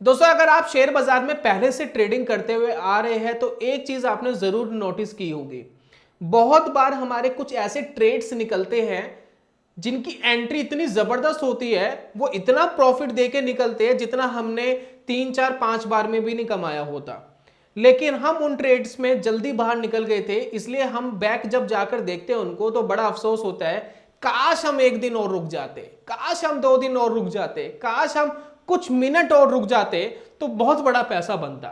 दोस्तों अगर आप शेयर बाजार में पहले से ट्रेडिंग करते हुए आ रहे हैं तो एक चीज आपने जरूर नोटिस की होगी। बहुत बार हमारे कुछ ऐसे ट्रेड्स निकलते हैं जिनकी एंट्री इतनी जबरदस्त होती है, वो इतना प्रॉफिट देके निकलते हैं जितना हमने 3 4 5 बार में भी नहीं कमाया होता। लेकिन हम उन ट्रेड्स में जल्दी बाहर निकल गए थे, इसलिए हम बैक जब जाकर देखते हैं उनको तो बड़ा अफसोस होता है। काश हम एक दिन और रुक जाते, काश हम 2 दिन और रुक जाते, काश हम कुछ मिनट और रुक जाते तो बहुत बड़ा पैसा बनता।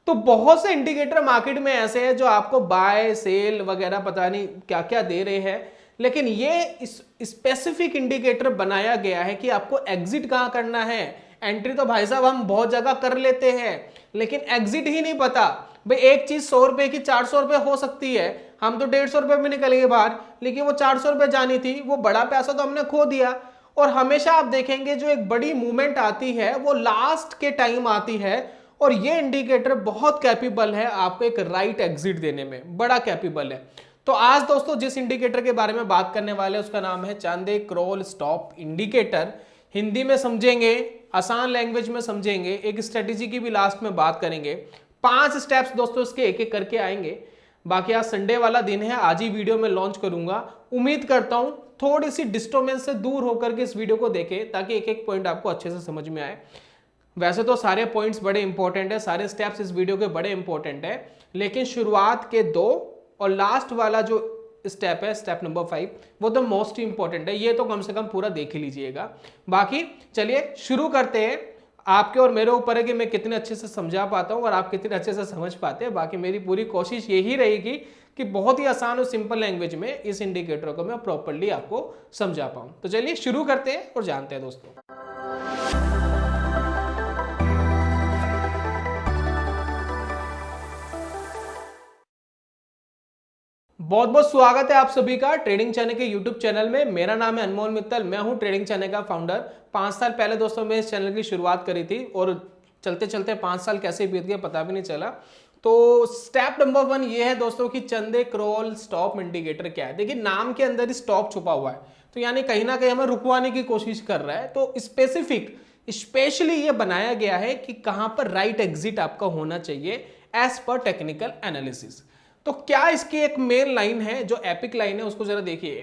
तो बहुत से इंडिकेटर मार्केट में ऐसे हैं जो आपको बाय सेल वगैरह पता नहीं क्या क्या दे रहे हैं, लेकिन ये स्पेसिफिक इंडिकेटर बनाया गया है कि आपको एग्जिट कहां करना है। एंट्री तो भाई साहब हम बहुत जगह कर लेते हैं, लेकिन एग्जिट ही नहीं पता। भाई एक चीज 100 रुपए की 400 रुपए हो सकती है, हम तो 150 रुपए में निकल गए बाहर, लेकिन वो 400 रुपए जानी थी, वो बड़ा पैसा तो हमने खो दिया। और हमेशा आप देखेंगे जो एक बड़ी मूवमेंट आती है वो लास्ट के टाइम आती है, और ये इंडिकेटर बहुत कैपेबल है आपको एक राइट एग्जिट देने में, बड़ा कैपेबल है। तो आज दोस्तों जिस इंडिकेटर के बारे में बात करने वाले हैं उसका नाम है Chande crawl stop indicator. Hindi में समझेंगे, आसान लैंग्वेज में समझेंगे, एक स्ट्रेटेजी की भी लास्ट में बात करेंगे। 5 स्टेप्स दोस्तों इसके एक एक करके आएंगे। बाकी आज संडे वाला दिन है, आज ही वीडियो में लॉन्च करूंगा। उम्मीद करता हूं थोड़ी सी डिस्टर्बेंस से दूर होकर के इस वीडियो को देखें ताकि एक एक पॉइंट आपको अच्छे से समझ में आए। वैसे तो सारे पॉइंट्स बड़े इंपॉर्टेंट है, सारे स्टेप्स इस वीडियो के बड़े इंपॉर्टेंट है, लेकिन शुरुआत के 2 और लास्ट वाला जो स्टेप है, स्टेप नंबर 5, वो तो मोस्ट इंपॉर्टेंट है। ये तो कम से कम पूरा देख ही लीजिएगा। बाकी चलिए शुरू करते हैं। आपके और मेरे ऊपर है कि मैं कितने अच्छे से समझा पाता हूँ और आप कितने अच्छे से समझ पाते हैं। बाकी मेरी पूरी कोशिश यही रहेगी कि बहुत ही आसान और सिंपल लैंग्वेज में इस इंडिकेटर को मैं प्रॉपर्ली आपको समझा पाऊं। तो चलिए शुरू करते हैं और जानते हैं दोस्तों। बहुत बहुत स्वागत है आप सभी का ट्रेडिंग चैनल के यूट्यूब चैनल में। मेरा नाम है अनमोल मित्तल, मैं हूं ट्रेडिंग चैनल का फाउंडर। 5 साल पहले दोस्तों मैं इस चैनल की शुरुआत करी थी और चलते चलते 5 साल कैसे बीत गए पता भी नहीं चला। तो स्टेप नंबर 1 ये है दोस्तों कि चंदे क्रॉल स्टॉप इंडिकेटर क्या है। देखिए नाम के अंदर ही स्टॉप छुपा हुआ है, तो यानी कहीं ना कहीं हमें रुकवाने की कोशिश कर रहा है। तो स्पेशली ये बनाया गया है कि कहां पर राइट एग्जिट आपका होना चाहिए एज पर टेक्निकल एनालिसिस। तो क्या इसकी एक मेन लाइन है जो एपिक लाइन है, उसको जरा देखिए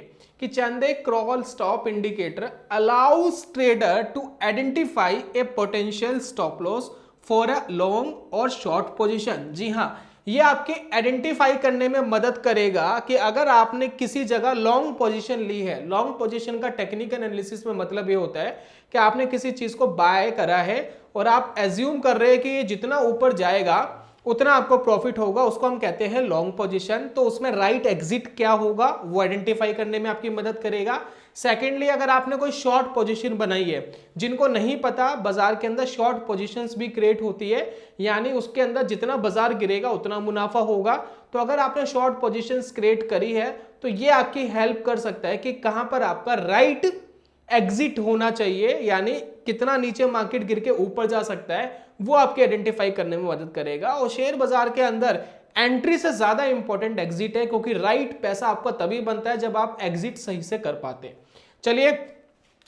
कि Chande Kroll stop indicator allows trader to identify a potential stop loss for a long और शॉर्ट पोजीशन। जी हाँ, ये आपके आइडेंटिफाई करने में मदद करेगा कि अगर आपने किसी जगह लॉन्ग पोजीशन ली है। लॉन्ग पोजीशन का टेक्निकल एनालिसिस में मतलब ये होता है कि आपने किसी चीज को बाय करा है और आप एज्यूम कर रहे हैं कि ये जितना ऊपर जाएगा उतना आपको प्रॉफिट होगा, उसको हम कहते हैं लॉन्ग पोजीशन। तो उसमें राइट एग्जिट क्या होगा वो आइडेंटिफाई करने में आपकी मदद करेगा। सेकेंडली अगर आपने कोई शॉर्ट पोजीशन बनाई है, जिनको नहीं पता बाजार के अंदर शॉर्ट पोजीशंस भी क्रिएट होती है, यानी उसके अंदर जितना बाजार गिरेगा उतना मुनाफा होगा। तो अगर आपने शॉर्ट पोजीशंस क्रिएट करी है तो ये आपकी हेल्प कर सकता है कि कहां पर आपका राइट एग्जिट होना चाहिए, यानी कितना नीचे मार्केट गिर के ऊपर जा सकता है, वो आपके आइडेंटिफाई करने में मदद करेगा। और शेयर बाजार के अंदर एंट्री से ज्यादा इंपॉर्टेंट एग्जिट है, क्योंकि राइट पैसा आपका तभी बनता है जब आप एग्जिट सही से कर पाते हैं। चलिए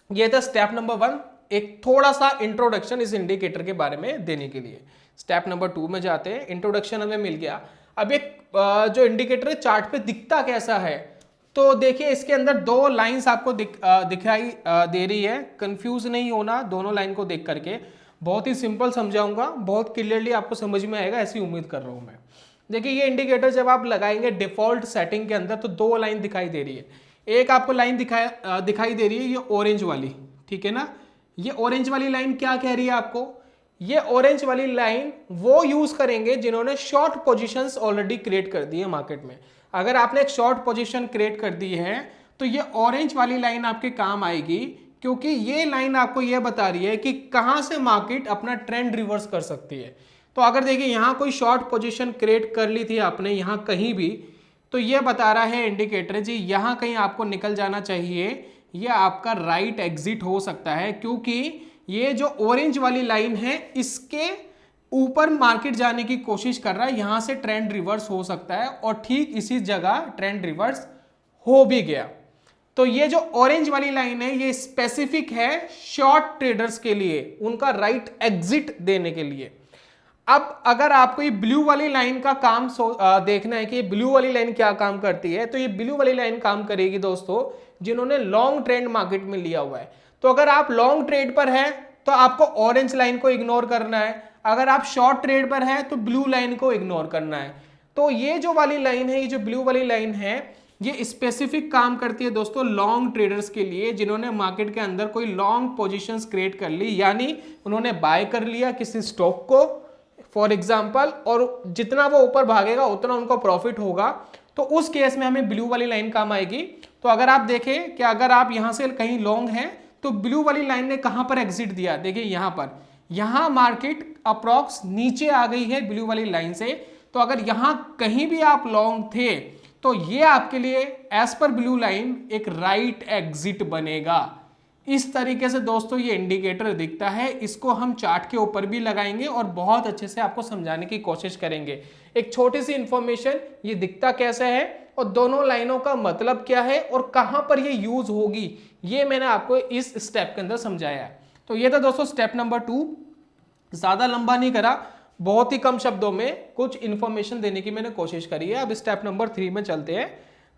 ये था स्टेप नंबर 1, एक थोड़ा सा इंट्रोडक्शन इस इंडिकेटर के बारे में देने के लिए। स्टेप नंबर 2 में जाते हैं। इंट्रोडक्शन हमें मिल गया। अब एक जो इंडिकेटर है चार्ट पे दिखता कैसा है, तो देखिए इसके अंदर 2 लाइंस आपको दिखाई दे रही है। कंफ्यूज नहीं होना दोनों लाइन को देख करके, बहुत ही सिंपल समझाऊंगा, बहुत क्लियरली आपको समझ में आएगा, ऐसी उम्मीद कर रहा हूं मैं। देखिए ये इंडिकेटर जब आप लगाएंगे डिफॉल्ट सेटिंग के अंदर तो 2 लाइन दिखाई दे रही है। एक आपको लाइन दिखाई दे रही है ये ऑरेंज वाली, ठीक है ना। ये ऑरेंज वाली लाइन क्या कह रही है आपको, ये ऑरेंज वाली लाइन वो यूज करेंगे जिन्होंने शॉर्ट पोजीशंस ऑलरेडी क्रिएट कर दी है मार्केट में। अगर आपने एक शॉर्ट पोजीशन क्रिएट कर दी है तो ये ऑरेंज वाली लाइन आपके काम आएगी, क्योंकि ये लाइन आपको ये बता रही है कि कहां से मार्केट अपना ट्रेंड रिवर्स कर सकती है। तो अगर देखिए यहां कोई शॉर्ट पोजीशन क्रिएट कर ली थी आपने यहां कहीं भी, तो ये बता रहा है इंडिकेटर जी यहां कहीं आपको निकल जाना चाहिए, ये आपका राइट एग्जिट हो सकता है, क्योंकि ये जो ऑरेंज वाली लाइन है इसके ऊपर मार्केट जाने की कोशिश कर रहा है, यहां से ट्रेंड रिवर्स हो सकता है। और ठीक इसी जगह ट्रेंड रिवर्स हो भी गया। तो ये जो ऑरेंज वाली लाइन है ये स्पेसिफिक है शॉर्ट ट्रेडर्स के लिए, उनका राइट एग्जिट देने के लिए। अब अगर आपको ये ब्लू वाली लाइन का काम देखना है कि ये ब्लू वाली लाइन क्या काम करती है, तो ये ब्लू वाली लाइन काम करेगी दोस्तों जिन्होंने लॉन्ग ट्रेंड मार्केट में लिया हुआ है। तो अगर आप लॉन्ग ट्रेड पर हैं तो आपको ऑरेंज लाइन को इग्नोर करना है, अगर आप शॉर्ट ट्रेड पर हैं तो ब्लू लाइन को इग्नोर करना है। तो ये जो वाली लाइन है, ये जो ब्लू वाली लाइन है, ये स्पेसिफिक काम करती है दोस्तों लॉन्ग ट्रेडर्स के लिए जिन्होंने मार्केट के अंदर कोई लॉन्ग पोजीशंस क्रिएट कर ली, यानी उन्होंने बाय कर लिया किसी स्टॉक को फॉर एग्जाम्पल, और जितना वो ऊपर भागेगा उतना उनको प्रॉफिट होगा। तो उस केस में हमें ब्लू वाली लाइन काम आएगी। तो अगर आप देखें कि अगर आप यहां से कहीं लॉन्ग हैं तो ब्लू वाली लाइन ने कहां पर एग्जिट दिया, देखिए यहां पर, यहां मार्केट अप्रॉक्स नीचे आ गई है ब्लू वाली लाइन से। तो अगर यहां कहीं भी आप लॉन्ग थे तो ये आपके लिए एज पर ब्लू लाइन एक राइट एग्जिट बनेगा। इस तरीके से दोस्तों ये इंडिकेटर दिखता है, इसको हम चार्ट के ऊपर भी लगाएंगे और बहुत अच्छे से आपको समझाने की कोशिश करेंगे। एक छोटी सी इंफॉर्मेशन, ये दिखता कैसे है और दोनों लाइनों का मतलब क्या है और कहां पर ये यूज होगी, ये मैंने आपको इस स्टेप के अंदर समझाया है। तो ये था दोस्तों स्टेप नंबर 2। ज्यादा लंबा नहीं करा, बहुत ही कम शब्दों में कुछ इंफॉर्मेशन देने की मैंने कोशिश करी है। अब स्टेप नंबर 3 में चलते हैं,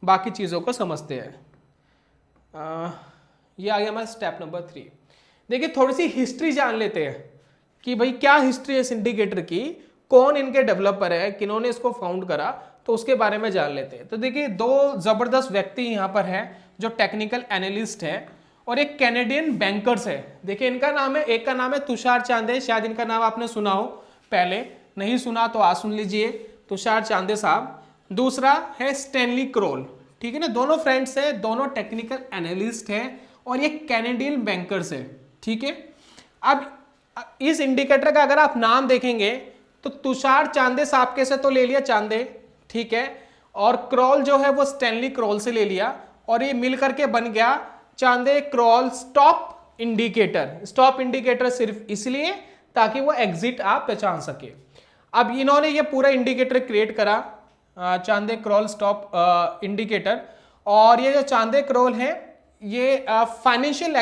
बाकी चीजों को समझते हैं। ये आ गया हमारा स्टेप नंबर 3। देखिए थोड़ी सी हिस्ट्री जान लेते हैं कि भाई क्या हिस्ट्री है इस इंडिकेटर की, कौन इनके डेवलपर है, किन्होंने इसको फाउंड करा, तो उसके बारे में जान लेते हैं। तो देखिए दो जबरदस्त व्यक्ति यहाँ पर हैं जो टेक्निकल एनालिस्ट है और एक कैनेडियन बैंकर्स है। देखिए इनका नाम है, एक का नाम है तुषार चांदे, शायद इनका नाम आपने सुना हो, पहले नहीं सुना तो आज सुन लीजिए, तुषार चांदे साहब। दूसरा है स्टैनली क्रोल, ठीक है ना, दोनों फ्रेंड्स है, दोनों टेक्निकल एनालिस्ट है और ये कैनेडियन बैंकर्स है, ठीक है। अब इस इंडिकेटर का अगर आप नाम देखेंगे तो तुषार चांदे साहब के से तो ले लिया चांदे, ठीक है, और क्रॉल जो है वो स्टैनली क्रॉल से ले लिया और ये मिल करके बन गया Chande crawl stop indicator. Stop indicator सिर्फ इसलिए ताकि वो एग्जिट आप पहचान सके। अब इन्होंने ये पूरा इंडिकेटर क्रिएट करा, चांदे क्रॉल स्टॉप इंडिकेटर, और ये जो चांदे क्रॉल है ये फाइनेंशियल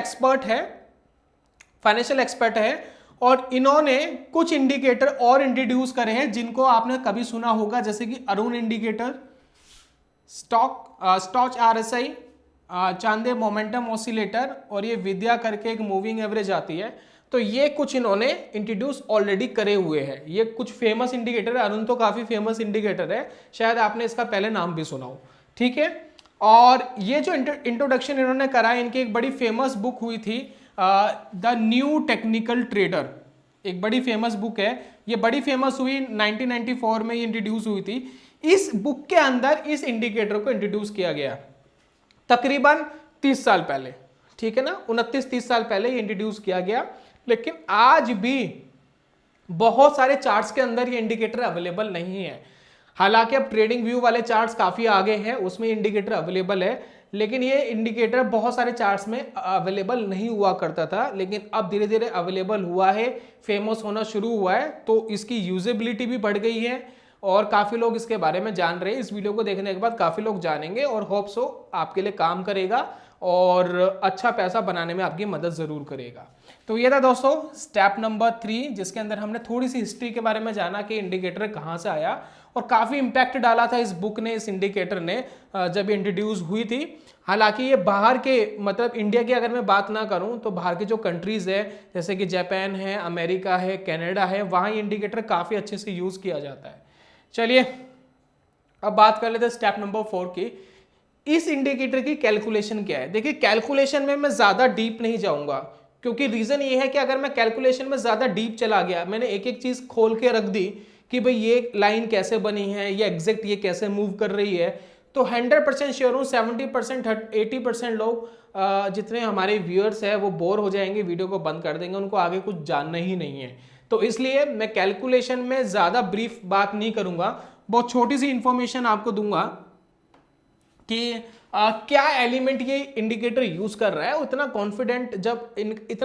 एक्सपर्ट है और इन्होंने कुछ इंडिकेटर और इंट्रोड्यूस करे हैं जिनको आपने कभी सुना होगा, जैसे कि Arun indicator, starch RSI, Chande momentum oscillator, और ये विद्या करके एक मूविंग एवरेज आती है। तो ये कुछ इन्होंने इंट्रोड्यूस ऑलरेडी करे हुए हैं। ये कुछ फेमस इंडिकेटर है, अरुण तो काफी फेमस इंडिकेटर है, शायद आपने इसका पहले नाम भी सुना हो, ठीक है। और ये जो इंट्रोडक्शन इन्होंने करा, इनकी एक बड़ी फेमस बुक हुई थी द न्यू टेक्निकल ट्रेडर, एक बड़ी फेमस बुक है। ये बड़ी फेमस हुई 1994 में, ये इंट्रोड्यूस हुई थी। इस बुक के अंदर इस इंडिकेटर को इंट्रोड्यूस किया गया तकरीबन 30 साल पहले, ठीक है ना, 29-30 साल पहले ये इंट्रोड्यूस किया गया। लेकिन आज भी बहुत सारे चार्ट्स के अंदर ये इंडिकेटर अवेलेबल नहीं है। हालांकि अब ट्रेडिंग व्यू वाले चार्ट्स काफी आगे हैं, उसमें इंडिकेटर अवेलेबल है, लेकिन ये इंडिकेटर बहुत सारे चार्ट्स में अवेलेबल नहीं हुआ करता था, लेकिन अब धीरे धीरे अवेलेबल हुआ है, फेमस होना शुरू हुआ है, तो इसकी यूजेबिलिटी भी बढ़ गई है और काफी लोग इसके बारे में जान रहे हैं। इस वीडियो को देखने के बाद काफी लोग जानेंगे और होप सो आपके लिए काम करेगा और अच्छा पैसा बनाने में आपकी मदद जरूर करेगा। तो ये था दोस्तों स्टेप नंबर 3, जिसके अंदर हमने थोड़ी सी हिस्ट्री के बारे में जाना कि इंडिकेटर कहाँ से आया और काफी इंपैक्ट डाला था इस बुक ने, इस इंडिकेटर ने जब इंट्रोड्यूस हुई थी। हालांकि ये बाहर के, मतलब इंडिया की अगर मैं बात ना करूं तो बाहर के जो कंट्रीज है जैसे कि जापान है, अमेरिका है, कनाडा है, वहां ये इंडिकेटर काफी अच्छे से यूज किया जाता है। चलिए अब बात कर लेते हैं स्टेप नंबर 4 की। इस इंडिकेटर की कैलकुलेशन क्या है। देखिए कैलकुलेशन में मैं ज्यादा डीप नहीं जाऊंगा, क्योंकि रीजन ये है कि अगर मैं कैलकुलेशन में ज्यादा डीप चला गया, मैंने एक एक चीज खोल के रख दी कि भाई ये लाइन कैसे बनी है, ये एग्जैक्ट ये कैसे मूव कर रही है, तो 100% श्योर हूँ 70% 80% लोग जितने हमारे व्यूअर्स हैं वो बोर हो जाएंगे, वीडियो को बंद कर देंगे, उनको आगे कुछ जानना ही नहीं है। तो इसलिए मैं कैलकुलेशन में ज्यादा ब्रीफ बात नहीं करूंगा, बहुत छोटी सी इंफॉर्मेशन आपको दूंगा कि क्या एलिमेंट ये इंडिकेटर यूज कर रहा है। इतना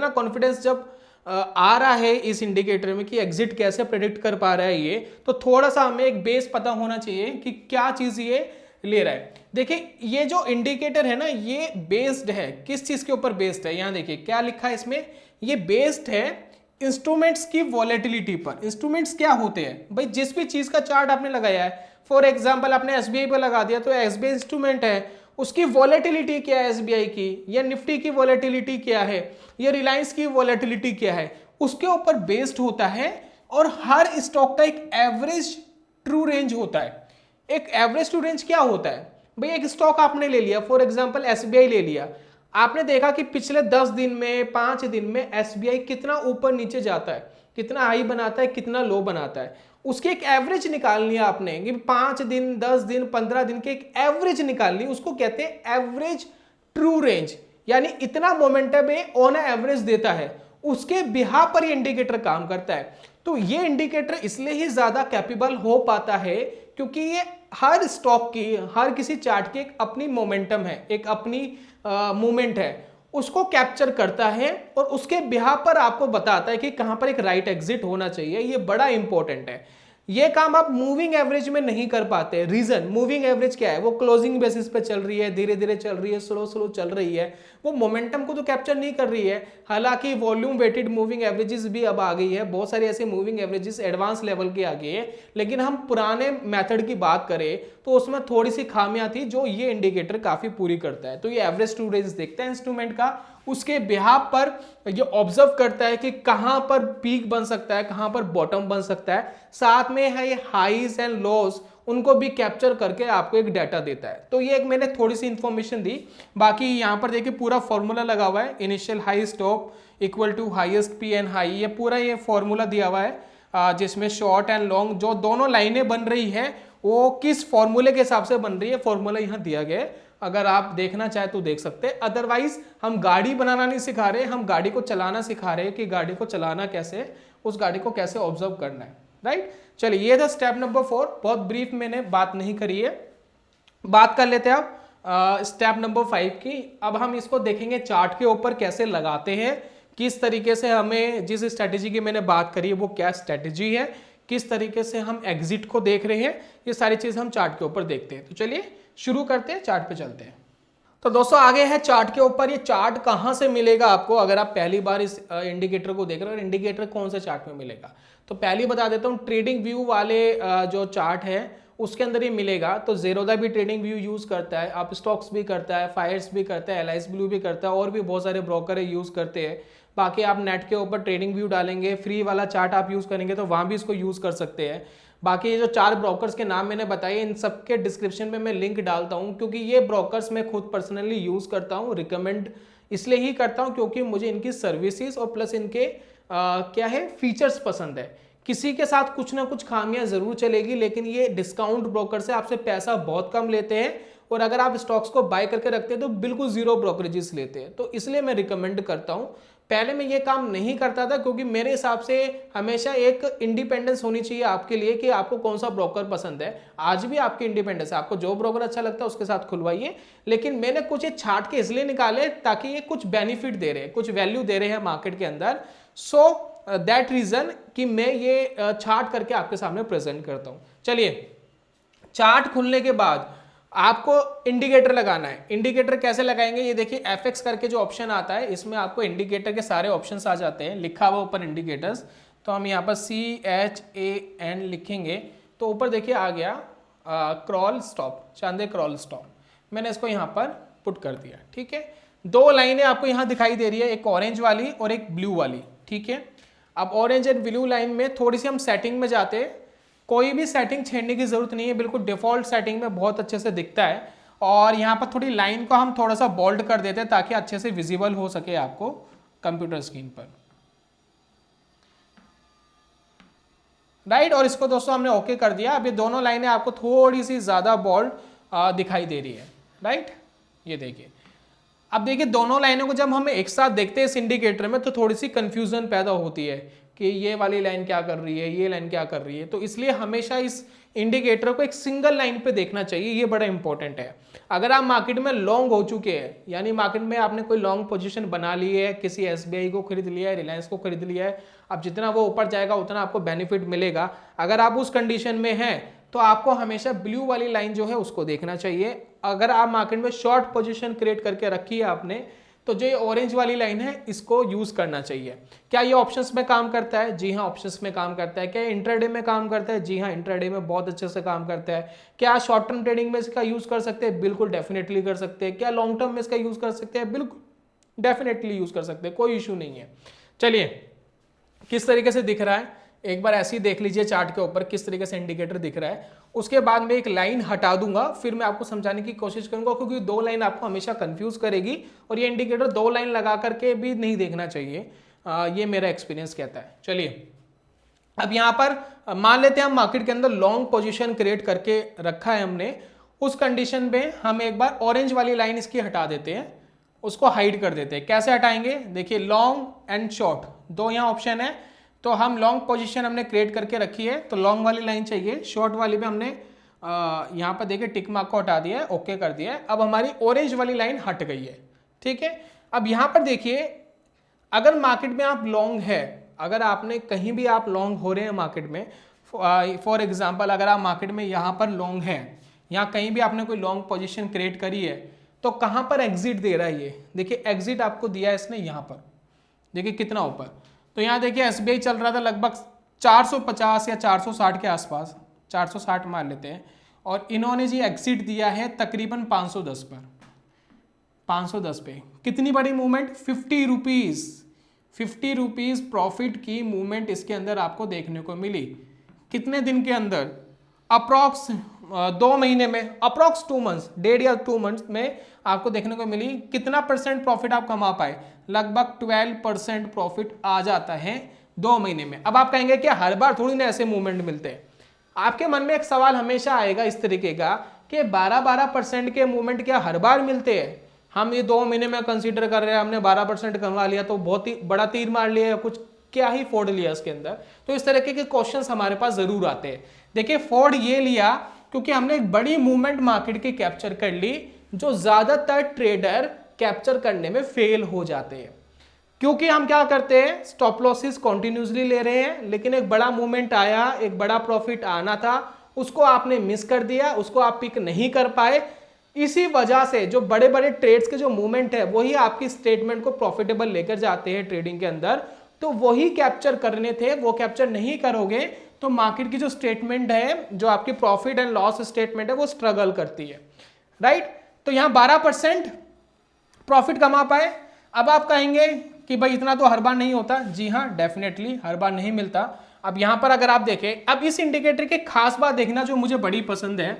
कॉन्फिडेंस जब आ रहा है इस इंडिकेटर में कि एग्जिट कैसे प्रेडिक्ट कर पा रहा है ये, तो थोड़ा सा हमें एक बेस पता होना चाहिए कि क्या चीज ये क्लियर है। देखिए ये जो इंडिकेटर है ना, ये बेस्ड है किस चीज के ऊपर बेस्ड है, यहां देखिए क्या लिखा है इसमें, ये बेस्ड है इंस्ट्रूमेंट्स की वॉलेटिलिटी पर। इंस्ट्रूमेंट्स क्या होते हैं भाई, जिस भी चीज का चार्ट आपने लगाया है, फॉर एग्जांपल आपने एसबीआई पर लगा दिया तो एसबीआई इंस्ट्रूमेंट है, उसकी वॉलेटिलिटी क्या है एसबीआई की, या निफ्टी की वॉलेटिलिटी क्या है, या रिलायंस की वॉलेटिलिटी क्या है, उसके ऊपर बेस्ड होता है। और हर स्टॉक का एक एवरेज ट्रू रेंज होता है। एक एवरेज ट्रू रेंज क्या होता है भाई, एक स्टॉक आपने ले लिया, फॉर एग्जांपल एसबीआई ले लिया, आपने देखा कि पिछले 10 दिन में 5 दिन में एसबीआई कितना ऊपर नीचे जाता है, कितना हाई बनाता है, कितना लो बनाता है, उसकी एक एवरेज निकालनी है आपने कि 5 दिन 10 दिन 15 दिन के एक एवरेज निकालनी, उसको कहते हैं एवरेज ट्रू रेंज। यानी इतना मोमेंटम ऑन एवरेज देता है, उसके बिहाफ पर ये इंडिकेटर काम करता है। तो ये इंडिकेटर इसलिए ही ज्यादा कैपेबल हो पाता है क्योंकि ये हर स्टॉक की, हर किसी चार्ट की एक अपनी मोमेंटम है, एक अपनी मूवमेंट है, उसको कैप्चर करता है और उसके बिहाफ पर आपको बताता है कि कहां पर एक राइट एग्जिट होना चाहिए। ये बड़ा इंपॉर्टेंट है। ये काम आप मूविंग एवरेज में नहीं कर पाते। रीजन, मूविंग एवरेज क्या है, वो क्लोजिंग बेसिस पे चल रही है, धीरे धीरे चल रही है, स्लो स्लो चल रही है, वो मोमेंटम को तो कैप्चर नहीं कर रही है। हालांकि वॉल्यूम वेटेड मूविंग एवरेजेस भी अब आ गई है, बहुत सारी ऐसे मूविंग एवरेजेस एडवांस लेवल की आ गई है, लेकिन हम पुराने मेथड की बात करें तो उसमें थोड़ी सी खामियां थी जो ये इंडिकेटर काफी पूरी करता है। तो ये एवरेज ट्रू रेंज देखता है इंस्ट्रूमेंट का, उसके बिहाफ पर ये ऑब्जर्व करता है कि कहां पर पीक बन सकता है, कहां पर बॉटम बन सकता है, साथ में है ये हाईज एंड लोज उनको भी कैप्चर करके आपको एक डाटा देता है। तो ये एक मैंने थोड़ी सी इंफॉर्मेशन दी। बाकी यहां पर देखिए पूरा फॉर्मूला लगा हुआ है, initial high stop equal to highest P and high, ये पूरा ये फॉर्मूला दिया हुआ है जिसमें शॉर्ट एंड लॉन्ग जो दोनों लाइनें बन रही है वो किस फॉर्मूले के हिसाब से बन रही है, फॉर्मूला यहां दिया गया है, अगर आप देखना चाहे तो देख सकते हैं। अदरवाइज हम गाड़ी बनाना नहीं सिखा रहे, हम गाड़ी को चलाना सिखा रहे हैं कि गाड़ी को चलाना कैसे, उस गाड़ी को कैसे ऑब्जर्व करना है, राइट। चलिए ये था स्टेप नंबर 4, बहुत ब्रीफ मैंने बात नहीं करी है। बात कर लेते हैं अब स्टेप नंबर 5 की। अब हम इसको देखेंगे चार्ट के ऊपर कैसे लगाते हैं, किस तरीके से हमें, जिस स्ट्रेटेजी की मैंने बात करी है वो क्या स्ट्रेटेजी है, किस तरीके से हम एग्जिट को देख रहे हैं, ये सारी चीज हम चार्ट के ऊपर देखते हैं। तो चलिए शुरू करते हैं, चार्ट पे चलते हैं। तो दोस्तों आगे है चार्ट के ऊपर। ये चार्ट कहां से मिलेगा आपको, अगर आप पहली बार इस इंडिकेटर को देख रहे हो, इंडिकेटर कौन से चार्ट में मिलेगा, तो पहले बता देता हूं, ट्रेडिंग व्यू वाले जो चार्ट है उसके अंदर ये मिलेगा। तो ज़ेरोदा भी ट्रेडिंग व्यू यूज करता है, आप स्टॉक्स भी करता है, फायर्स भी करता है, एलाइस ब्लू भी करता है, और भी बहुत सारे ब्रोकर यूज करते हैं। बाकी आप नेट के ऊपर ट्रेडिंग व्यू डालेंगे, फ्री वाला चार्ट आप यूज करेंगे तो वहां भी इसको यूज कर सकते हैं। बाकी ये जो 4 ब्रोकर्स के नाम मैंने बताए, इन सब के डिस्क्रिप्शन में मैं लिंक डालता हूं, क्योंकि ये ब्रोकर्स मैं खुद पर्सनली यूज करता हूं, रिकमेंड इसलिए ही करता हूं क्योंकि मुझे इनकी सर्विसेज और प्लस इनके क्या है फीचर्स पसंद है। किसी के साथ कुछ ना कुछ खामियां जरूर चलेगी, लेकिन ये डिस्काउंट ब्रोकर से आपसे पैसा बहुत कम लेते हैं, और अगर आप स्टॉक्स को बाय करके रखते हैं तो बिल्कुल जीरो ब्रोकरेजेस लेते हैं। तो इसलिए मैं रिकमेंड करता हूं। पहले मैं ये काम नहीं करता था क्योंकि मेरे हिसाब से हमेशा एक इंडिपेंडेंस होनी चाहिए आपके लिए कि आपको कौन सा ब्रोकर पसंद है। आज भी आपकी इंडिपेंडेंस है, आपको जो ब्रोकर अच्छा लगता है उसके साथ खुलवाइए, लेकिन मैंने कुछ ये छाट के इसलिए निकाले ताकि ये कुछ बेनिफिट दे रहे हैं, कुछ वैल्यू दे रहे हैं मार्केट के अंदर। सो दैट रीजन कि मैं ये चार्ट करके आपके सामने प्रेजेंट करता हूं। चलिए चार्ट खुलने के बाद आपको इंडिकेटर लगाना है। इंडिकेटर कैसे लगाएंगे, ये देखिए एफएक्स करके जो ऑप्शन आता है इसमें आपको इंडिकेटर के सारे ऑप्शंस आ जाते हैं, लिखा हुआ ऊपर इंडिकेटर्स। तो हम यहाँ पर CHAN लिखेंगे तो ऊपर देखिए आ गया crawl stop, Chande crawl stop. मैंने इसको यहाँ पर पुट कर दिया, ठीक है। 2 लाइनें आपको यहाँ दिखाई दे रही है, एक ऑरेंज वाली और एक ब्लू वाली, ठीक है। अब ऑरेंज एंड ब्लू लाइन में थोड़ी सी हम सेटिंग में जाते हैं, कोई भी सेटिंग छेड़ने की जरूरत नहीं है, बिल्कुल डिफॉल्ट सेटिंग में बहुत अच्छे से दिखता है। और यहाँ पर थोड़ी लाइन को हम थोड़ा सा बोल्ड कर देते हैं ताकि अच्छे से विजिबल हो सके आपको कंप्यूटर स्क्रीन पर, राइट। और इसको दोस्तों हमने ओके कर दिया। अब ये दोनों लाइनें आपको थोड़ी सी ज्यादा बोल्ड दिखाई दे रही है, राइट। ये देखिए, अब देखिए दोनों लाइनों को जब हम एक साथ देखते हैं इस इंडिकेटर में तो थोड़ी सी कंफ्यूजन पैदा होती है कि ये वाली लाइन क्या कर रही है, ये लाइन क्या कर रही है। तो इसलिए हमेशा इस इंडिकेटर को एक सिंगल लाइन पे देखना चाहिए, ये बड़ा इंपॉर्टेंट है। अगर आप मार्केट में लॉन्ग हो चुके हैं, यानी मार्केट में आपने कोई लॉन्ग पोजीशन बना ली है, किसी एसबीआई को खरीद लिया है, रिलायंस को खरीद लिया है, अब जितना वो ऊपर जाएगा उतना आपको बेनिफिट मिलेगा। अगर आप उस कंडीशन में हैं तो आपको हमेशा ब्लू वाली लाइन जो है उसको देखना चाहिए। अगर आप मार्केट में शॉर्ट पोजीशन क्रिएट करके रखी है आपने, तो जो ये ऑरेंज वाली लाइन है इसको यूज करना चाहिए। क्या ये ऑप्शंस में काम करता है? जी हाँ, ऑप्शंस में काम करता है। क्या इंट्राडे में काम करता है? जी हाँ, इंट्राडे में बहुत अच्छे से काम करता है। क्या शॉर्ट टर्म ट्रेडिंग में इसका यूज कर सकते हैं? बिल्कुल डेफिनेटली कर सकते हैं। क्या लॉन्ग टर्म में इसका यूज कर सकते हैं? बिल्कुल डेफिनेटली यूज कर सकते हैं, कोई इशू नहीं है। चलिए, किस तरीके से दिख रहा है एक बार ऐसे ही देख लीजिए चार्ट के ऊपर किस तरीके से इंडिकेटर दिख रहा है। उसके बाद मैं एक लाइन हटा दूंगा, फिर मैं आपको समझाने की कोशिश करूंगा, क्योंकि दो लाइन आपको हमेशा कंफ्यूज करेगी और ये इंडिकेटर दो लाइन लगा करके भी नहीं देखना चाहिए। ये मेरा एक्सपीरियंस कहता है। चलिए, अब यहां पर मान लेते हैं हम मार्केट के अंदर लॉन्ग पोजीशन क्रिएट करके रखा है हमने। उस कंडीशन में हम एक बार ऑरेंज वाली लाइन इसकी हटा देते हैं, उसको हाइड कर देते हैं। कैसे हटाएंगे? देखिए, लॉन्ग एंड शॉर्ट दो यहाँ ऑप्शन है। तो हम लॉन्ग पोजीशन हमने क्रिएट करके रखी है, तो लॉन्ग वाली लाइन चाहिए। शॉर्ट वाली में हमने यहाँ पर देखिए टिक मार्क को हटा दिया है, ओके कर दिया है। अब हमारी ऑरेंज वाली लाइन हट गई है, ठीक है। अब यहाँ पर देखिए, अगर मार्केट में आप लॉन्ग है, अगर आपने कहीं भी आप लॉन्ग हो रहे हैं मार्केट में, फॉर एग्जाम्पल अगर आप मार्केट में यहाँ पर लॉन्ग है, यहाँ कहीं भी आपने कोई लॉन्ग पोजीशन क्रिएट करी है, तो कहाँ पर एग्जिट दे रहा है ये? देखिए एग्जिट आपको दिया है इसने यहाँ पर, देखिए कितना ऊपर। तो यहाँ देखिए एसबीआई चल रहा था लगभग 450 या 460 के आसपास, 460 मान लेते हैं, और इन्होंने जी एग्जिट दिया है तकरीबन 510 पर, 510 पे। कितनी बड़ी मूवमेंट? 50 रुपीज़, 50 रुपीज़ प्रॉफिट की मूवमेंट इसके अंदर आपको देखने को मिली। कितने दिन के अंदर? अप्रॉक्स 2 महीने में, अप्रॉक्स 2 मंथ्स, 1.5 या 2 मंथ्स में आपको देखने को मिली। कितना परसेंट प्रॉफिट आप कमा पाए? लगभग 12% प्रॉफिट आ जाता है 2 महीने में। अब आप कहेंगे कि हर बार थोड़ी ना ऐसे मूवमेंट मिलते हैं। आपके मन में एक सवाल हमेशा आएगा इस तरीके का कि 12% के मूवमेंट क्या हर बार मिलते हैं? हम ये 2 महीने में कंसीडर कर रहे हैं, हमने 12% कमा लिया तो बहुत ही बड़ा तीर मार लिया या कुछ क्या ही फोड़ लिया इसके अंदर। तो इस तरीके के क्वेश्चंस हमारे पास जरूर आते हैं। देखिए, फोड़ ये लिया क्योंकि हमने एक बड़ी मूवमेंट मार्केट की कैप्चर कर ली, जो ज्यादातर ट्रेडर कैप्चर करने में फेल हो जाते हैं। क्योंकि हम क्या करते हैं, स्टॉप लॉसेस कॉन्टिन्यूसली ले रहे हैं, लेकिन एक बड़ा मूवमेंट आया, एक बड़ा प्रॉफिट आना था, उसको आपने मिस कर दिया, उसको आप पिक नहीं कर पाए। इसी वजह से जो बड़े बड़े ट्रेड्स के जो मूवमेंट है वही आपकी स्टेटमेंट को प्रॉफिटेबल लेकर जाते हैं ट्रेडिंग के अंदर, तो वही कैप्चर करने थे, वो कैप्चर नहीं करोगे तो मार्केट की जो स्टेटमेंट है, जो आपकी प्रॉफिट एंड लॉस स्टेटमेंट है, वो स्ट्रगल करती है, राइट। तो यहाँ 12% प्रॉफिट कमा पाए। अब आप कहेंगे कि भाई इतना तो हर बार नहीं होता। जी हाँ, डेफिनेटली हर बार नहीं मिलता। अब यहाँ पर अगर आप देखें, अब इस इंडिकेटर की खास बात देखना जो मुझे बड़ी पसंद है,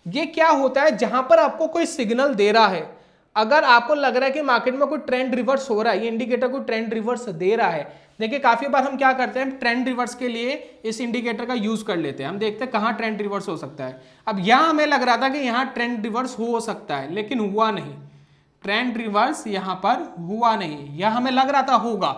ये क्या होता है, जहां पर आपको कोई सिग्नल दे रहा है, अगर आपको लग रहा है कि मार्केट में कोई ट्रेंड रिवर्स हो रहा है, ये इंडिकेटर कोई ट्रेंड रिवर्स दे रहा है। देखिए काफी बार हम क्या करते हैं, ट्रेंड रिवर्स के लिए इस इंडिकेटर का यूज कर लेते हैं। हम देखते हैं कहां ट्रेंड रिवर्स हो सकता है। अब यहां हमें लग रहा था कि यहां ट्रेंड रिवर्स हो सकता है, लेकिन हुआ नहीं। ट्रेंड रिवर्स यहां पर हुआ नहीं, यह हमें लग रहा था होगा।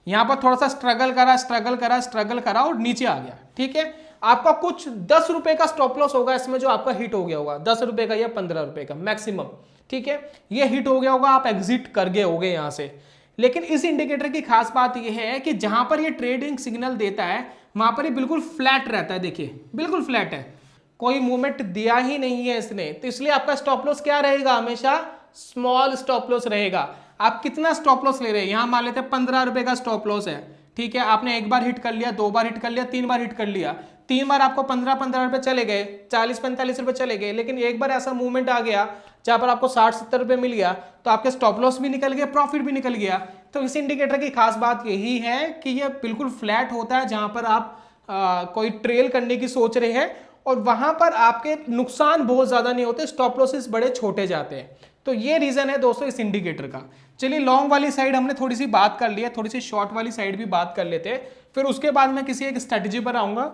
यहां पर थोड़ा सा स्ट्रगल करा और नीचे आ गया, ठीक है। आपका कुछ 10 रुपए का स्टॉप लॉस होगा इसमें, जो आपका हिट हो गया होगा, 10 रुपए का या 15 रुपए का मैक्सिमम, ठीक है। ये हिट हो गया होगा, आप एग्जिट कर गए होगे यहां से। लेकिन इस इंडिकेटर की खास बात यह है कि जहां पर ये ट्रेडिंग सिग्नल देता है वहां पर ये बिल्कुल फ्लैट रहता है। देखिए बिल्कुल फ्लैट है, कोई मूवमेंट दिया ही नहीं है इसने, तो इसलिए आपका स्टॉप लॉस क्या रहेगा? हमेशा स्मॉल स्टॉप लॉस रहेगा। आप कितना स्टॉप लॉस ले रहे हैं? यहां मान लेते हैं 15 रुपए का स्टॉप लॉस है, ठीक है। आपने एक बार हिट कर लिया, 2 बार हिट कर लिया, 3 बार हिट कर लिया, 3 बार आपको 15 रुपए चले गए, 40-45 रुपए चले गए। लेकिन एक बार ऐसा मूवमेंट आ गया जहां पर आपको 60-70 रुपए मिल गया, तो आपके स्टॉप लॉस भी निकल गया, प्रॉफिट भी निकल गया। तो इस इंडिकेटर की खास बात यही है कि ये बिल्कुल फ्लैट होता है, जहां पर आप कोई ट्रेल करने की सोच रहे हैं और वहां पर आपके नुकसान बहुत ज्यादा नहीं होते, स्टॉप लॉसेस बड़े छोटे जाते हैं। तो ये रीजन है दोस्तों इस इंडिकेटर का। चलिए, लॉन्ग वाली साइड हमने थोड़ी सी बात कर ली है, थोड़ी सी शॉर्ट वाली साइड भी बात कर लेते हैं, फिर उसके बाद मैं किसी एक स्ट्रेटजी पर आऊंगा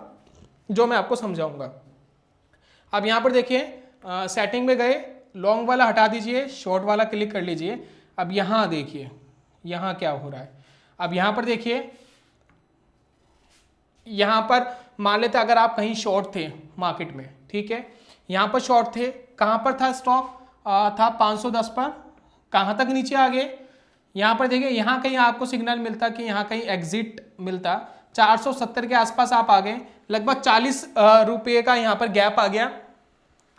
जो मैं आपको समझाऊंगा। अब यहां पर देखिए, सेटिंग में गए, लॉन्ग वाला हटा दीजिए, शॉर्ट वाला क्लिक कर लीजिए। अब यहां देखिए यहां क्या हो रहा है। अब यहां पर देखिए, यहां पर मान लेते अगर आप कहीं शॉर्ट थे मार्केट में, ठीक है, यहां पर शॉर्ट थे, कहां पर था स्टॉप? था 510 पर, कहां तक नीचे आ गए? यहां पर देखिए, यहां कहीं आपको सिग्नल मिलता कि यहां कहीं एग्जिट मिलता, 470 के आसपास आप आ गए, लगभग 40 रुपये का यहाँ पर गैप आ गया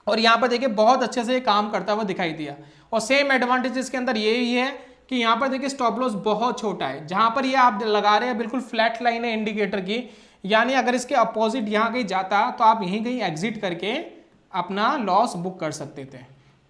और यहाँ पर देखिए बहुत अच्छे से काम करता हुआ दिखाई दिया। और सेम एडवांटेज इसके अंदर ये ही है कि यहाँ पर देखिए स्टॉप लॉस बहुत छोटा है, जहां पर ये आप लगा रहे हैं बिल्कुल फ्लैट लाइन है इंडिकेटर की, यानी अगर इसके अपोजिट यहाँ कहीं जाता तो आप यहीं कहीं एग्जिट करके अपना लॉस बुक कर सकते थे।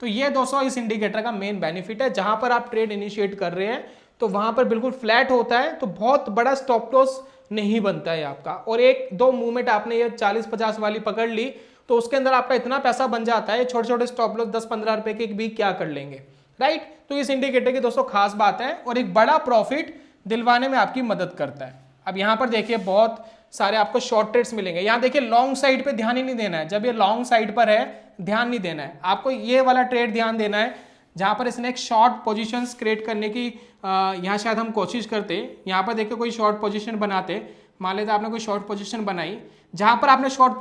तो ये दोस्तों इस इंडिकेटर का मेन बेनिफिट है, जहां पर आप ट्रेड इनिशिएट कर रहे हैं तो वहां पर बिल्कुल फ्लैट होता है, तो बहुत बड़ा स्टॉप लॉस नहीं बनता है आपका। और एक दो मूवमेंट आपने ये 40-50 वाली पकड़ ली तो उसके अंदर आपका इतना पैसा बन जाता है, छोटे छोटे स्टॉप लॉस 10-15 रुपए के भी क्या कर लेंगे, राइट। तो इस इंडिकेटर की दोस्तों खास बात है और एक बड़ा प्रॉफिट दिलवाने में आपकी मदद करता है। अब यहां पर देखिए बहुत सारे आपको शॉर्ट ट्रेड्स मिलेंगे। यहां देखिए लॉन्ग साइड पे ध्यान ही नहीं देना है, जब ये लॉन्ग साइड पर है ध्यान नहीं देना है आपको, ये वाला ट्रेड ध्यान देना है जहां पर इसने एक शॉर्ट पोजीशंस क्रिएट करने की यहाँ शायद हम कोशिश करते। यहाँ पर देखिए कोई शॉर्ट पोजीशन बनाते, मान लेते आपने कोई शॉर्ट पोजीशन बनाई, जहां पर आपने शॉर्ट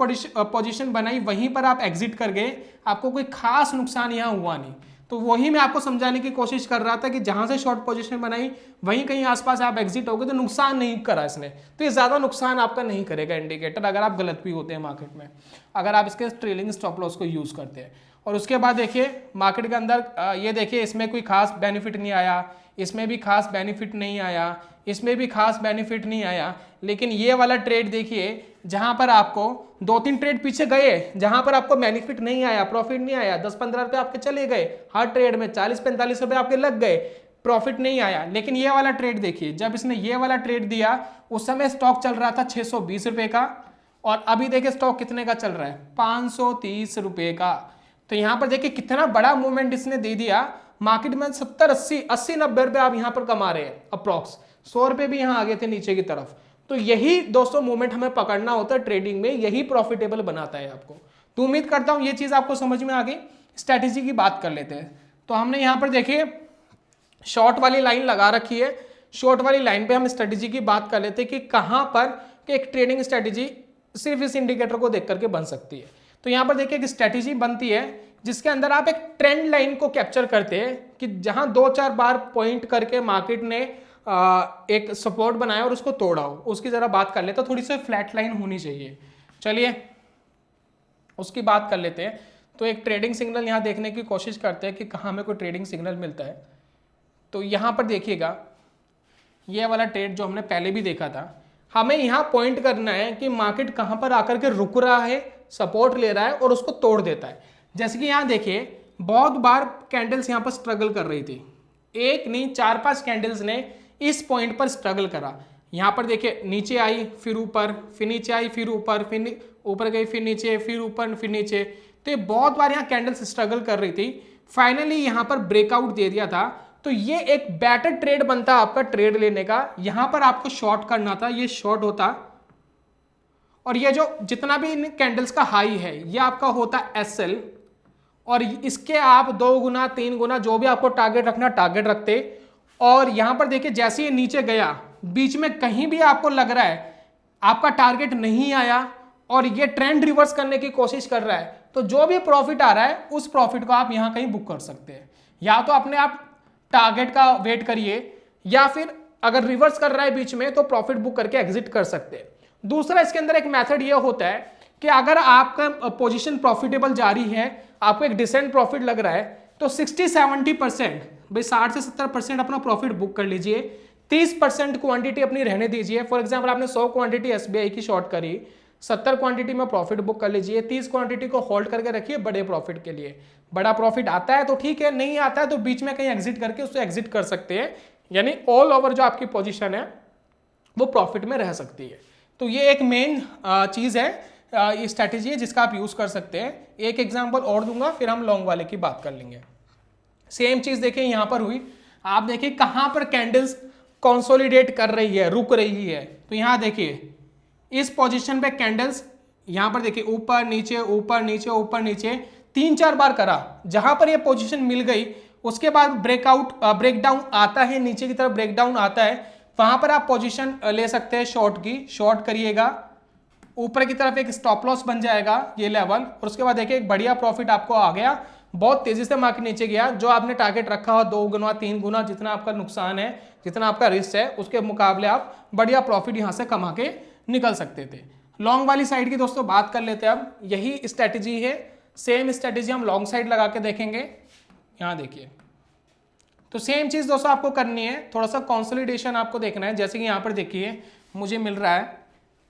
पोजीशन बनाई वहीं पर आप एग्जिट कर गए, आपको कोई खास नुकसान यहाँ हुआ नहीं। तो वही मैं आपको समझाने की कोशिश कर रहा था कि जहां से शॉर्ट पोजीशन बनाई वहीं कहीं आसपास आप एग्जिट हो गए तो नुकसान नहीं करा इसने, तो ये ज्यादा नुकसान आपका नहीं करेगा इंडिकेटर, अगर आप गलत भी होते हैं मार्केट में, अगर आप इसके ट्रेलिंग स्टॉप लॉस को यूज करते हैं। और उसके बाद देखिए मार्केट के अंदर ये देखिए इसमें कोई खास बेनिफिट नहीं आया, इसमें भी खास बेनिफिट नहीं आया, इसमें भी खास बेनिफिट नहीं आया, लेकिन ये वाला ट्रेड देखिए जहां पर आपको 2-3 ट्रेड पीछे गए, जहां पर आपको बेनिफिट नहीं आया, प्रॉफिट नहीं आया, 10-15 रुपए आपके चले गए, हर ट्रेड में 40-45 रुपए आपके लग गए, प्रॉफिट नहीं आया। लेकिन ये वाला ट्रेड देखिए, जब इसने ये वाला ट्रेड दिया उस समय स्टॉक चल रहा था 620 रुपए का और अभी देखिए स्टॉक कितने का चल रहा है, 530 रुपए का। तो यहां पर देखिए कितना बड़ा मूवमेंट इसने दे दिया, मार्केट में 70-80-90 रुपए आप यहां पर कमा रहे हैं, अप्रॉक्स 100 रुपए भी यहां आ गए थे नीचे की तरफ। तो यही दोस्तों मूवमेंट हमें पकड़ना होता है ट्रेडिंग में, यही प्रॉफिटेबल बनाता है आपको। तो उम्मीद करता हूं ये चीज आपको समझ में आ गई। स्ट्रैटेजी की बात कर लेते हैं। तो हमने यहां पर देखिए शॉर्ट वाली लाइन लगा रखी है, शॉर्ट वाली लाइन पे हम स्ट्रेटेजी की बात कर लेते हैं कि कहां पर कि एक ट्रेडिंग स्ट्रेटेजी सिर्फ इस इंडिकेटर को देख करके बन सकती है। तो यहां पर देखिए एक स्ट्रेटेजी बनती है जिसके अंदर आप एक ट्रेंड लाइन को कैप्चर करते हैं कि जहां 2-4 बार पॉइंट करके मार्केट ने एक सपोर्ट बनाया और उसको तोड़ा हो, उसकी जरा बात कर लेते हैं। थोड़ी सी फ्लैट लाइन होनी चाहिए, चलिए उसकी बात कर लेते हैं। तो एक ट्रेडिंग सिग्नल यहां देखने की कोशिश करते हैं कि कहां में कोई ट्रेडिंग सिग्नल मिलता है। तो यहां पर देखिएगा ये वाला ट्रेड जो हमने पहले भी देखा था, हमें यहां पॉइंट करना है कि मार्केट कहां पर आकर के रुक रहा है, सपोर्ट ले रहा है और उसको तोड़ देता है। जैसे कि यहां देखिए बहुत बार कैंडल्स यहां पर स्ट्रगल कर रही थी, एक नहीं 4-5 कैंडल्स ने इस पॉइंट पर स्ट्रगल करा। यहां पर देखिए नीचे आई फिर ऊपर, फिर नीचे आई फिर ऊपर, फिर ऊपर गई फिर नीचे, फिर ऊपर फिर नीचे। तो ये बहुत बार यहां कैंडल्स स्ट्रगल कर रही थी, फाइनली यहां पर ब्रेकआउट दे दिया था। तो ये एक बेटर ट्रेड बनता आपका ट्रेड लेने का। यहां पर आपको शॉर्ट करना था, ये शॉर्ट होता और ये जो जितना भी इन कैंडल्स का हाई है ये आपका होता SL और इसके आप 2 गुना 3 गुना जो भी आपको टारगेट रखना टारगेट रखते। और यहां पर देखिए जैसे ये नीचे गया, बीच में कहीं भी आपको लग रहा है आपका टारगेट नहीं आया और ये ट्रेंड रिवर्स करने की कोशिश कर रहा है, तो जो भी प्रॉफिट आ रहा है उस प्रॉफिट को आप यहां कहीं बुक कर सकते हैं। या तो अपने आप टारगेट का वेट करिए या फिर अगर रिवर्स कर रहा है बीच में तो प्रॉफिट बुक करके एग्जिट कर सकते हैं। दूसरा इसके अंदर एक मेथड ये होता है कि अगर आपका पोजीशन प्रॉफिटेबल जारी है, आपको एक डिसेंट प्रॉफिट लग रहा है, तो 60-70% भाई 60 से 70% अपना प्रॉफिट बुक कर लीजिए, 30% क्वांटिटी अपनी रहने दीजिए। फॉर एग्जांपल आपने 100 क्वांटिटी SBI की शॉर्ट करी, 70 क्वांटिटी में प्रॉफिट बुक कर लीजिए, 30 क्वांटिटी को होल्ड करके रखिए बड़े प्रॉफिट के लिए। बड़ा प्रॉफिट आता है तो ठीक है, नहीं आता है तो बीच में कहीं एग्जिट करके उससे एग्जिट कर सकते हैं, यानी ऑल ओवर जो आपकी पोजीशन है वो प्रॉफिट में रह सकती है। तो ये एक मेन चीज है, ये स्ट्रैटेजी है जिसका आप यूज कर सकते हैं। एक एग्जांपल और दूंगा फिर हम लॉन्ग वाले की बात कर लेंगे। सेम चीज देखिए यहां पर हुई, आप देखिए कहां पर कैंडल्स कंसोलिडेट कर रही है, रुक रही है। तो यहां देखिए इस पोजीशन पे कैंडल्स यहां पर देखिए ऊपर नीचे ऊपर नीचे ऊपर नीचे 3-4 बार करा, जहां पर ये पोजीशन मिल गई उसके बाद ब्रेकडाउन आता है, नीचे की तरफ ब्रेकडाउन आता है, वहां पर आप पोजीशन ले सकते हैं शॉर्ट की, शॉर्ट करिएगा, ऊपर की तरफ एक स्टॉप लॉस बन जाएगा ये लेवल, और उसके बाद देखिए एक बढ़िया प्रॉफिट आपको आ गया। बहुत तेजी से मार्केट नीचे गया, जो आपने टारगेट रखा हो 2 गुना 3 गुना जितना आपका नुकसान है, जितना आपका रिस्क है, उसके मुकाबले आप बढ़िया प्रॉफिट यहां से कमा के निकल सकते थे। लॉन्ग वाली साइड की दोस्तों बात कर लेते हैं अब। यही स्ट्रैटेजी है, सेम स्ट्रैटेजी हम लॉन्ग साइड लगा के देखेंगे। यहाँ देखिए, तो सेम चीज दोस्तों आपको करनी है, थोड़ा सा कंसोलिडेशन आपको देखना है। जैसे कि यहाँ पर देखिए मुझे मिल रहा है,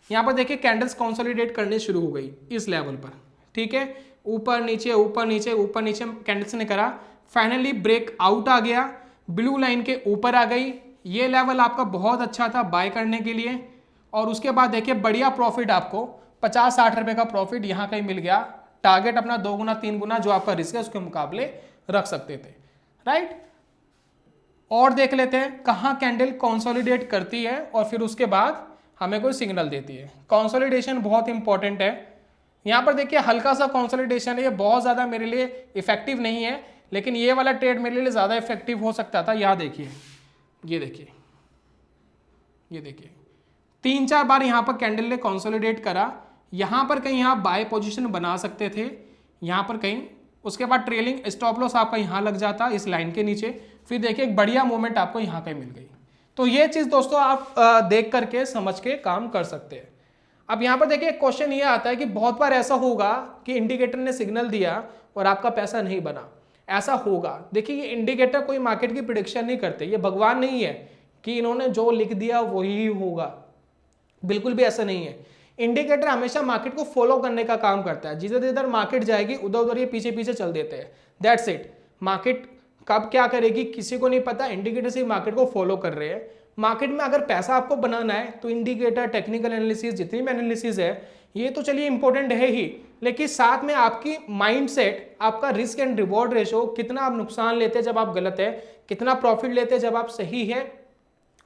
यहाँ पर देखिए कैंडल्स कंसोलिडेट करने शुरू हो गई इस लेवल पर, ठीक है, ऊपर नीचे ऊपर नीचे ऊपर नीचे कैंडल्स ने करा, फाइनली ब्रेक आउट आ गया, ब्लू लाइन के ऊपर आ गई। ये लेवल आपका बहुत अच्छा था बाय करने के लिए, और उसके बाद देखिए बढ़िया प्रॉफिट आपको 50-60 रुपए का प्रॉफिट यहाँ कहीं मिल गया। टारगेट अपना 2 गुना 3 गुना जो आपका रिस्क है उसके मुकाबले रख सकते थे, राइट। और देख लेते हैं कहाँ कैंडल कंसोलिडेट करती है और फिर उसके बाद हमें कोई सिग्नल देती है। कंसोलिडेशन बहुत इंपॉर्टेंट है। यहाँ पर देखिए हल्का सा कंसोलिडेशन है, ये बहुत ज़्यादा मेरे लिए इफेक्टिव नहीं है, लेकिन ये वाला ट्रेड मेरे लिए ज़्यादा इफेक्टिव हो सकता था। यहाँ देखिए, ये देखिए, ये देखिए 3-4 बार यहाँ पर कैंडल ने कंसोलिडेट करा। यहाँ पर कहीं आप बाय पोजीशन बना सकते थे, यहाँ पर कहीं। उसके बाद ट्रेलिंग स्टॉप लॉस आपका यहाँ लग जाता इस लाइन के नीचे। फिर देखिए एक बढ़िया मूवमेंट आपको यहाँ कहीं मिल गई। तो ये चीज़ दोस्तों आप देख करके समझ के काम कर सकते हैं। अब यहाँ पर देखिए क्वेश्चन ये आता है कि बहुत बार ऐसा होगा कि इंडिकेटर ने सिग्नल दिया और आपका पैसा नहीं बना। ऐसा होगा, देखिए ये इंडिकेटर कोई मार्केट की प्रिडिक्शन नहीं करते, ये भगवान नहीं है कि इन्होंने जो लिख दिया वही होगा, बिल्कुल भी ऐसा नहीं है। इंडिकेटर हमेशा मार्केट को फॉलो करने का काम करता है। जिधर जिधर मार्केट जाएगी उधर उधर ये पीछे पीछे चल देते हैं, दैट्स इट। मार्केट कब क्या करेगी किसी को नहीं पता, इंडिकेटर से मार्केट को फॉलो कर रहे हैं। मार्केट में अगर पैसा आपको बनाना है तो इंडिकेटर, टेक्निकल एनालिसिस, जितनी भी एनालिसिस है ये तो चलिए इंपॉर्टेंट है ही, लेकिन साथ में आपकी माइंडसेट, आपका रिस्क एंड रिवॉर्ड रेशो, कितना आप नुकसान लेते हैं जब आप गलत है, कितना प्रॉफिट लेते हैं जब आप सही है,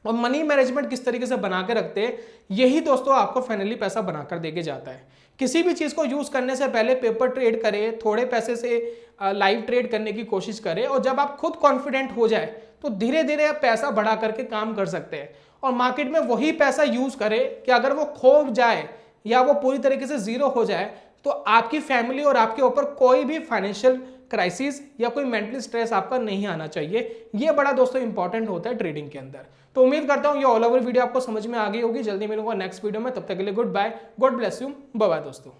और मनी मैनेजमेंट किस तरीके से बना के रखते हैं, यही दोस्तों आपको फाइनली पैसा बनाकर देके जाता है। किसी भी चीज़ को यूज़ करने से पहले पेपर ट्रेड करें, थोड़े पैसे से लाइव ट्रेड करने की कोशिश करें, और जब आप खुद कॉन्फिडेंट हो जाए तो धीरे धीरे आप पैसा बढ़ा करके काम कर सकते हैं। और मार्केट में वही पैसा यूज़ करें कि अगर वो खो जाए या वो पूरी तरीके से जीरो हो जाए तो आपकी फैमिली और आपके ऊपर कोई भी फाइनेंशियल क्राइसिस या कोई मेंटल स्ट्रेस आपका नहीं आना चाहिए। ये बड़ा दोस्तों इंपॉर्टेंट होता है ट्रेडिंग के अंदर। तो उम्मीद करता हूँ ये ऑल ओवर वीडियो आपको समझ में आ गई होगी। जल्दी मिलूंगा नेक्स्ट वीडियो में, तब तक के लिए good bye, God bless you, bye bye दोस्तों।